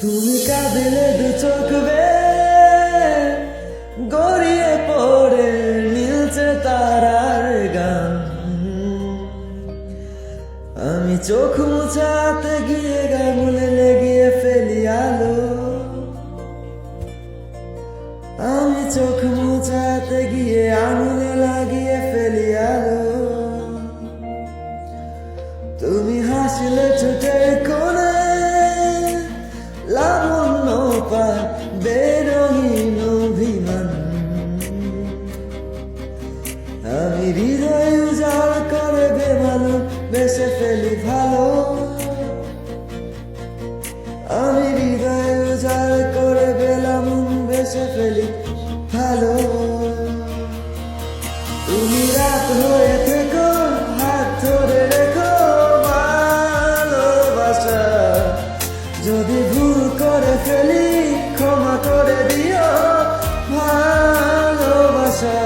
তুমি কাঁদিলে দু চোখ গড়িয়ে পড়ে নীলছে তারার গান। আমি চোখ মুছাতে গিয়ে গামুলে লেগিয়ে ফেলি আলো। আমি চোখ মুছাতে গিয়ে আঙুলে লাগিয়ে ফেলি আলো। তুমি হাসলে ঠোঁটের কোণে লাবণ্য পায় বেরঙিন অভিমান। আমি হৃদয় উজাড় করে বেমালুম বেসে ফেলি ভালো। আমি হৃদয় উজাড় করে বেলামুম বেসে ফেলি ভালো। তুমি রাত হয়ে থেকো, হাত ধরে রেখো ভালোবাসা। যদি ভুল করে ফেলি ক্ষমা করে দিও ভালোবাসা।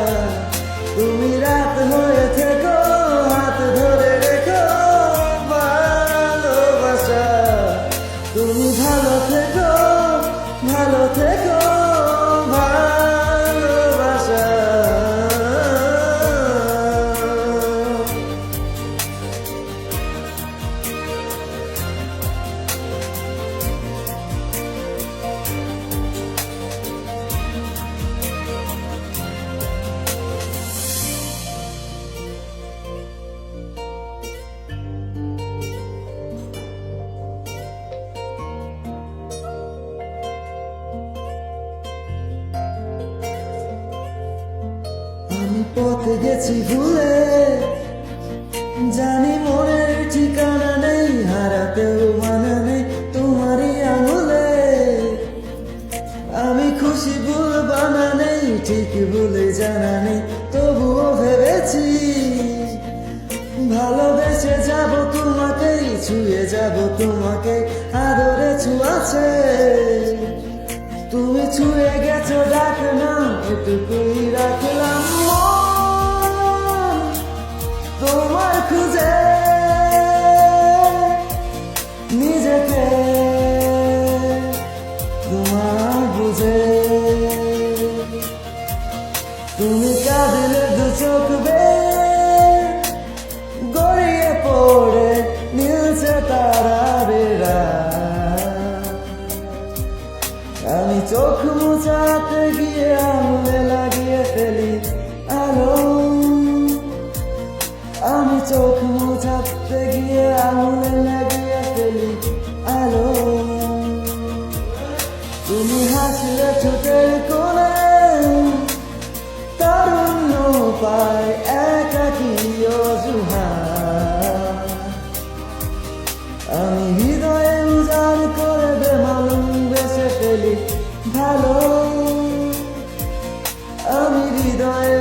তুমি রাত হয়ে থেকো, হাত ধরে রেখো ভালোবাসা। তুমি ভালো থেকো, ভালো থেকো ভালোবাসা। আমি পথে গেছি ভুলে, জানি মনের ঠিকানা নেই, হারাতেও মানা নেই তোমারই আঙুলে। আমি খুশি ভুল বানা নেই, ঠিক ভুলে জানা নেই, তবুও ভেবেছি ভালোবেসে যাব তোমাকেই, ছুঁয়ে যাব তোমাকে আদরে ছুঁয়াছে। তুমি ছুঁয়ে গেছো ডাক নাম, এটুকুই রাখলাম মন তোমার খুঁজে নিজেকে তোমার বুঝে। তুমি কাঁদিলে দু চোখ গড়িয়ে পড়ে নীলছে তারার রাত। আমি চোখ মুছাতে গিয়ে আঙুলে লাগিয়ে ফেলি আলো। আমি চোখ মুছাতে গিয়ে আঙুলে লাগিয়ে ফেলি আলো। তুমি হাসলে ঠোঁটের কোণে তারুণ্য পায় একাকী অজুহাত। আমি হৃদয়ে উজাড় করে বেমালুম বেসে ফেলি ভালো। আমি হৃদয়ে